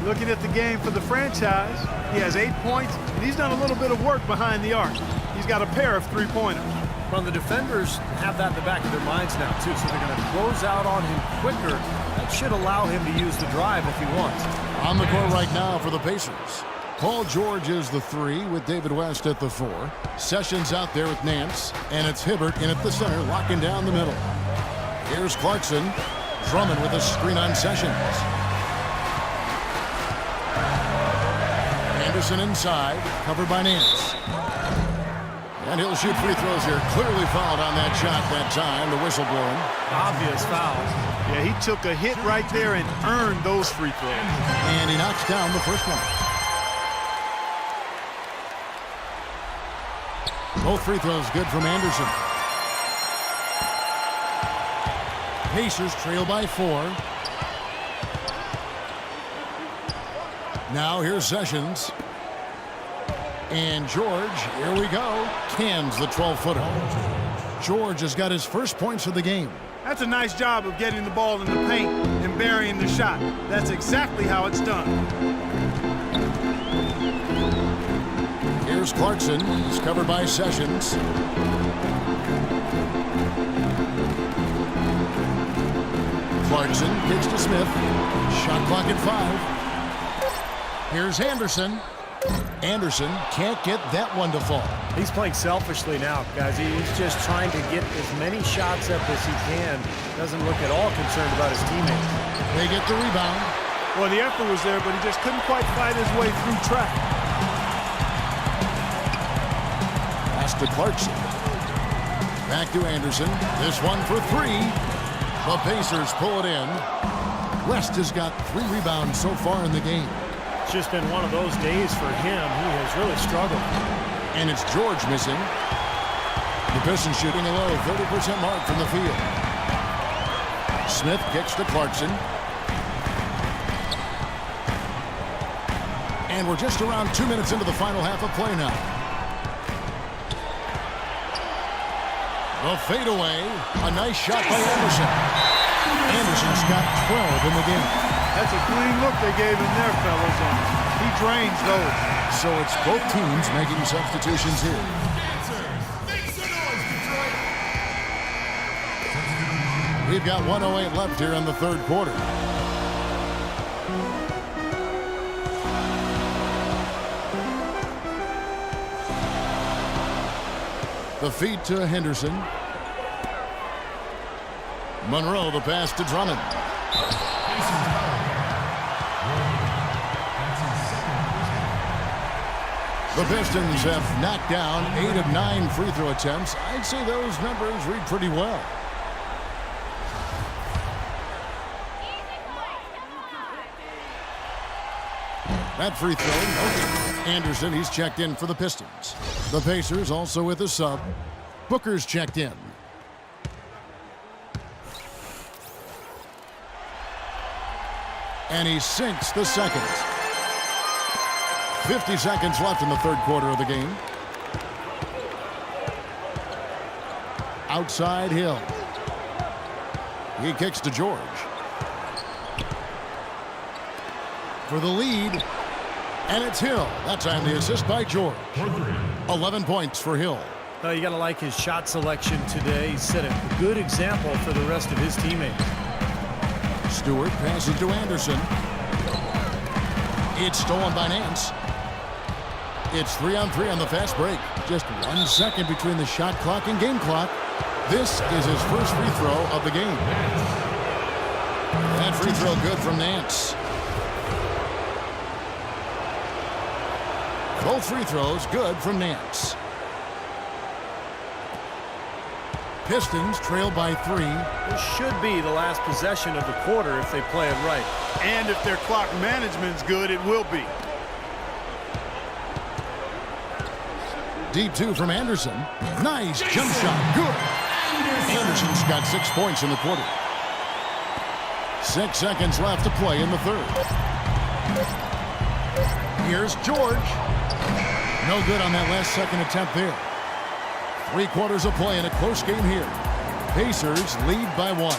Looking at the game for the franchise, he has 8 points, and he's done a little bit of work behind the arc. He's got a pair of three-pointers. Well, the defenders have that in the back of their minds now, too, so they're going to close out on him quicker. That should allow him to use the drive if he wants. On the court right now for the Pacers. Paul George is the 3 with David West at the 4. Sessions out there with Nance, and it's Hibbert in at the center, locking down the middle. Here's Clarkson. Drummond with a screen on Sessions. Anderson inside, covered by Nance. And he'll shoot free throws here. Clearly fouled on that shot that time. The whistle blowing. Obvious foul. Yeah, he took a hit right there and earned those free throws. And he knocks down the first one. Both free throws good from Anderson. Pacers trail by 4. Now here's Sessions. And George, here we go, cans the 12-footer. George has got his first points of the game. That's a nice job of getting the ball in the paint and burying the shot. That's exactly how it's done. Here's Clarkson. He's covered by Sessions. Clarkson kicks to Smith. Shot clock at 5. Here's Anderson. Anderson can't get that one to fall. He's playing selfishly now, guys. He's just trying to get as many shots up as he can. Doesn't look at all concerned about his teammates. They get the rebound. Well, the effort was there, but he just couldn't quite fight his way through traffic. Pass to Clarkson. Back to Anderson. This one for 3. The Pacers pull it in. West has got 3 rebounds so far in the game. It's just been one of those days for him. He has really struggled. And it's George missing. The Pistons shooting a low 30% mark from the field. Smith kicks to Clarkson. And we're just around 2 minutes into the final half of play now. The fadeaway. A nice shot by Anderson. Anderson's got 12 in the game. That's a clean look they gave him there, fellas, and he drains those. So it's both teams making substitutions here. We've got 1:08 left here in the third quarter. The feed to Henderson. Monroe, the pass to Drummond. The Pistons have knocked down 8 of 9 free throw attempts. I'd say those numbers read pretty well. That free throw, Anderson, he's checked in for the Pistons. The Pacers also with a sub. Booker's checked in. And he sinks the second. 50 seconds left in the third quarter of the game. Outside Hill. He kicks to George. For the lead. And it's Hill. That time the assist by George. 11 points for Hill. You got to like his shot selection today. He set a good example for the rest of his teammates. Stewart passes to Anderson. It's stolen by Nance. It's 3-on-3 on the fast break. Just 1 second between the shot clock and game clock. This is his first free throw of the game. That free throw good from Nance. Both free throws good from Nance. Pistons trail by 3. This should be the last possession of the quarter if they play it right. And if their clock management's good, it will be. Deep 2 from Anderson. Nice jump shot. Good. Anderson's got 6 points in the quarter. 6 seconds left to play in the third. Here's George. No good on that last second attempt there. 3 quarters of play in a close game here. Pacers lead by 1.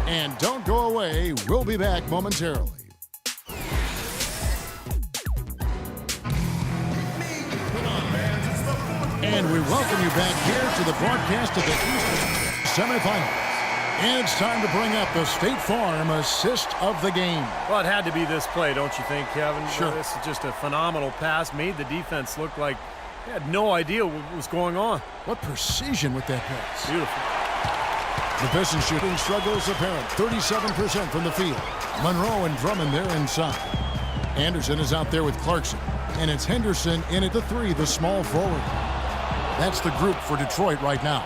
And don't go away. We'll be back momentarily. And we welcome you back here to the broadcast of the Eastern semifinals. And it's time to bring up the State Farm assist of the game. Well, it had to be this play, don't you think, Kevin? Sure. This is just a phenomenal pass. Made the defense look like they had no idea what was going on. What precision with that pass. Beautiful. The Pistons shooting struggles apparent. 37% from the field. Monroe and Drummond there inside. Anderson is out there with Clarkson. And it's Henderson in at the 3, the small forward. That's the group for Detroit right now.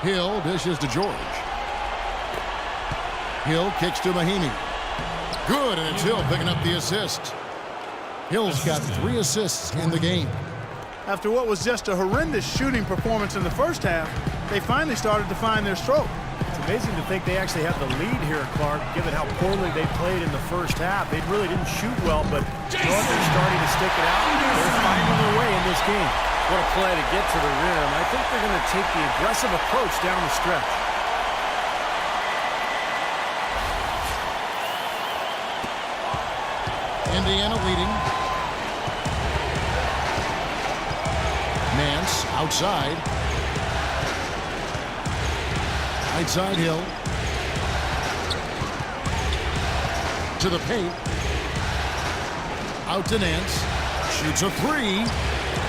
Hill dishes to George. Hill kicks to Mahinmi. Good, and it's Hill picking up the assist. Hill's got 3 assists in the game. After what was just a horrendous shooting performance in the first half, they finally started to find their stroke. It's amazing to think they actually have the lead here, Clark, given how poorly they played in the first half. They really didn't shoot well, but they're starting to stick it out. They're finding their way in this game. What a play to get to the rim. I think they're going to take the aggressive approach down the stretch. Indiana leading. Nance outside. Right side Hill. To the paint. Out to Nance. Shoots a 3.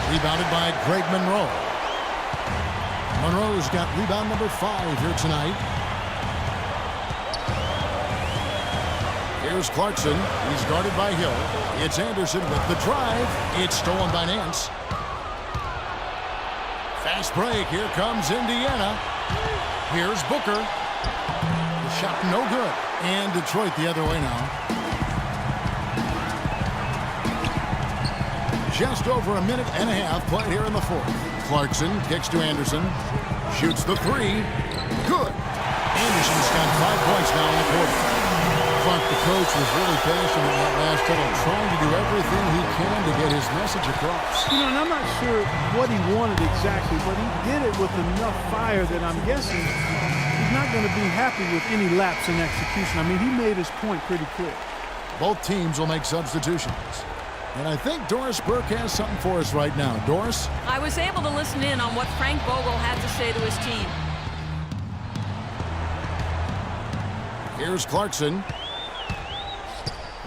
Rebounded by Greg Monroe. Monroe's got rebound number 5 here tonight. Here's Clarkson. He's guarded by Hill. It's Anderson with the drive. It's stolen by Nance. Fast break. Here comes Indiana. Here's Booker. The shot no good. And Detroit the other way now. Just over a minute and a half played here in the 4th. Clarkson kicks to Anderson. Shoots the 3. Good. Anderson's got 5 points now in the quarter. Clark, the coach, was really passionate in that last huddle, trying to do everything he can to get his message across. You know, and I'm not sure what he wanted exactly, but he did it with enough fire that I'm guessing he's not going to be happy with any lapse in execution. I mean, he made his point pretty clear. Both teams will make substitutions. And I think Doris Burke has something for us right now. Doris? I was able to listen in on what Frank Vogel had to say to his team. Here's Clarkson.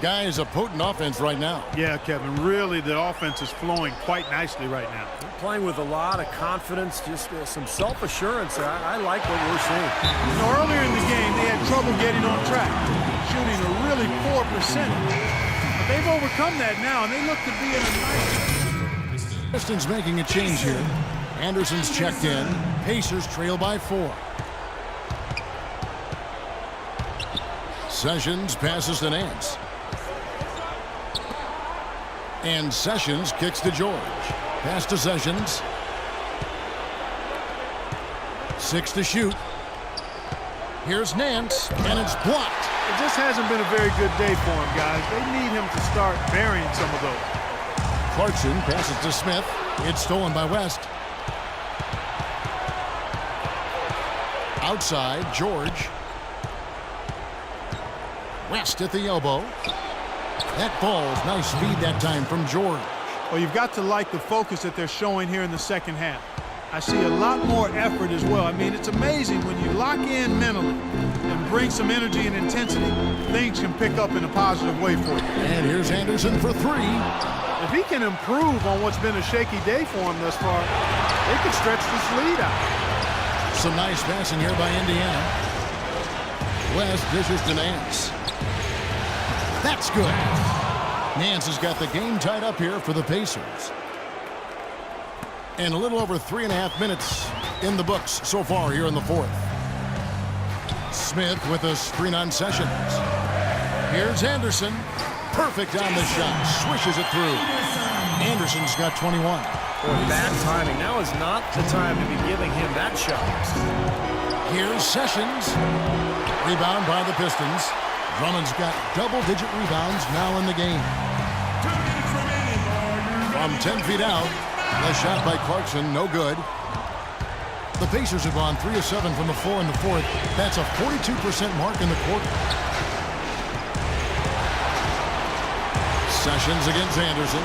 Guys, a potent offense right now. Yeah, Kevin, really the offense is flowing quite nicely right now. They're playing with a lot of confidence, just some self-assurance. I like what we're seeing. You know, earlier in the game, they had trouble getting on track, shooting a really poor percentage. But they've overcome that now, and they look to be in a nice... Pistons making a change here. Anderson's checked in. Pacers trail by 4. Sessions passes to Nance. And Sessions kicks to George. Pass to Sessions. 6 to shoot. Here's Nance, and it's blocked. It just hasn't been a very good day for him, guys. They need him to start burying some of those. Clarkson passes to Smith. It's stolen by West. Outside, George. West at the elbow. That ball's nice speed that time from George. Well, you've got to like the focus that they're showing here in the second half. I see a lot more effort as well. I mean, it's amazing when you lock in mentally and bring some energy and intensity, things can pick up in a positive way for you. And here's Anderson for 3. If he can improve on what's been a shaky day for him thus far, they could stretch this lead out. Some nice passing here by Indiana. West dishes to Nance. That's good. Nance has got the game tied up here for the Pacers. And a little over 3.5 minutes in the books so far here in the 4th. Smith with a screen on Sessions. Here's Anderson. Perfect on the shot. Swishes it through. Anderson's got 21. Boy, bad timing. Now is not the time to be giving him that shot. Here's Sessions. Rebound by the Pistons. Drummond's got double-digit rebounds now in the game. From 10 feet out, the shot by Clarkson, no good. The Pacers have gone 3 of 7 from the floor in the 4th. That's a 42% mark in the quarter. Sessions against Anderson.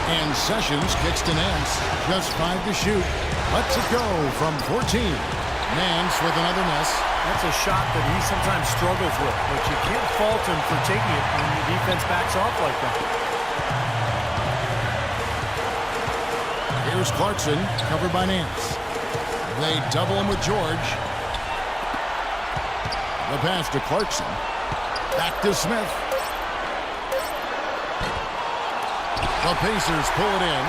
And Sessions kicks to Nance. Just 5 to shoot. Lets it go from 14. Nance with another miss. That's a shot that he sometimes struggles with, but you can't fault him for taking it when the defense backs off like that. Here's Clarkson, covered by Nance. They double him with George. The pass to Clarkson. Back to Smith. The Pacers pull it in.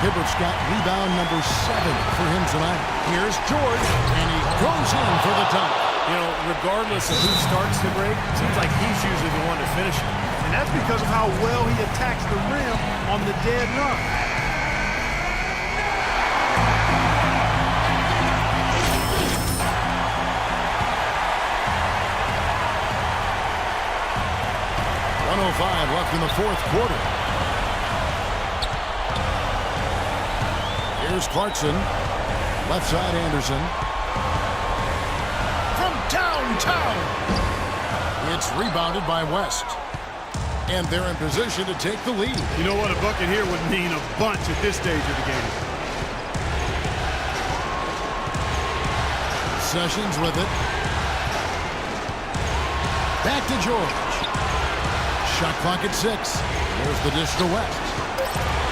Hibbert's got rebound number 7 for him tonight. Here's George, and he goes in for the dunk. You know, regardless of who starts the break, it seems like he's usually the one to finish it. And that's because of how well he attacks the rim on the dead run. .105 left in the fourth quarter. Here's Clarkson. Left side Anderson. From downtown. It's rebounded by West. And they're in position to take the lead. You know what? A bucket here would mean a bunch at this stage of the game. Sessions with it. Back to George. Shot clock at 6. There's the dish to West.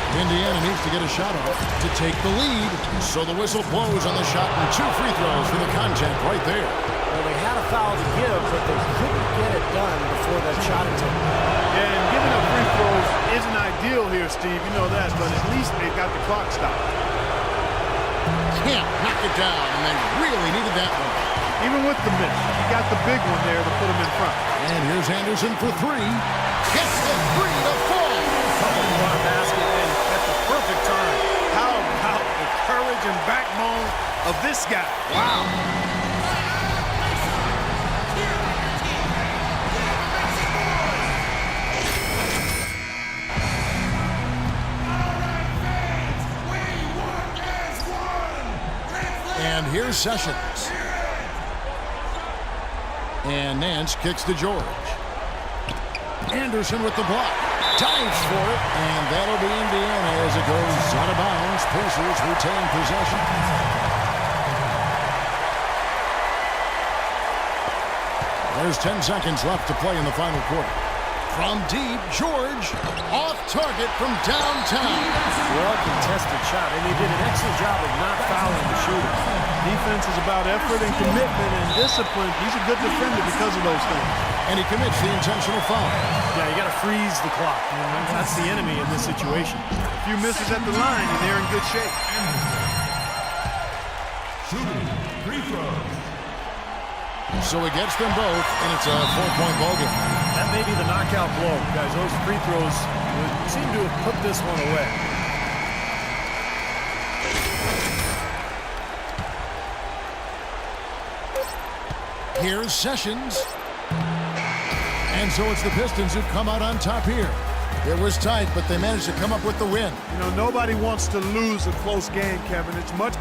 Indiana needs to get a shot off to take the lead. So the whistle blows on the shot and 2 free throws for the contact right there. Well, they had a foul to give, but they couldn't get it done before that shot attempt. Yeah, and giving up free throws isn't ideal here, Steve. You know that, but at least they got the clock stopped. Can't knock it down, and they really needed that one. Even with the miss, he got the big one there to put him in front. And here's Anderson for 3. Gets the 3 to fall. What a basket, and at the perfect time. How about the courage and backbone of this guy? Wow. And here's Sessions. And Nance kicks to George. Anderson with the block. Dives for it. And that'll be Indiana as it goes out of bounds. Pacers retain possession. There's 10 seconds left to play in the final quarter. From deep, George off target from downtown. Well-contested shot, and he did an excellent job of not fouling the shooter. Defense is about effort and commitment and discipline. He's a good defender because of those things. And he commits the intentional foul. Yeah, you got to freeze the clock. You know, that's the enemy in this situation. A few misses at the line, and they're in good shape. Free throw. So he gets them both, and it's a 4-point ball game. That may be the knockout blow, guys. Those free throws would seem to have put this one away. Here's Sessions. And so it's the Pistons who've come out on top here. It was tight, but they managed to come up with the win. You know, nobody wants to lose a close game, Kevin. It's much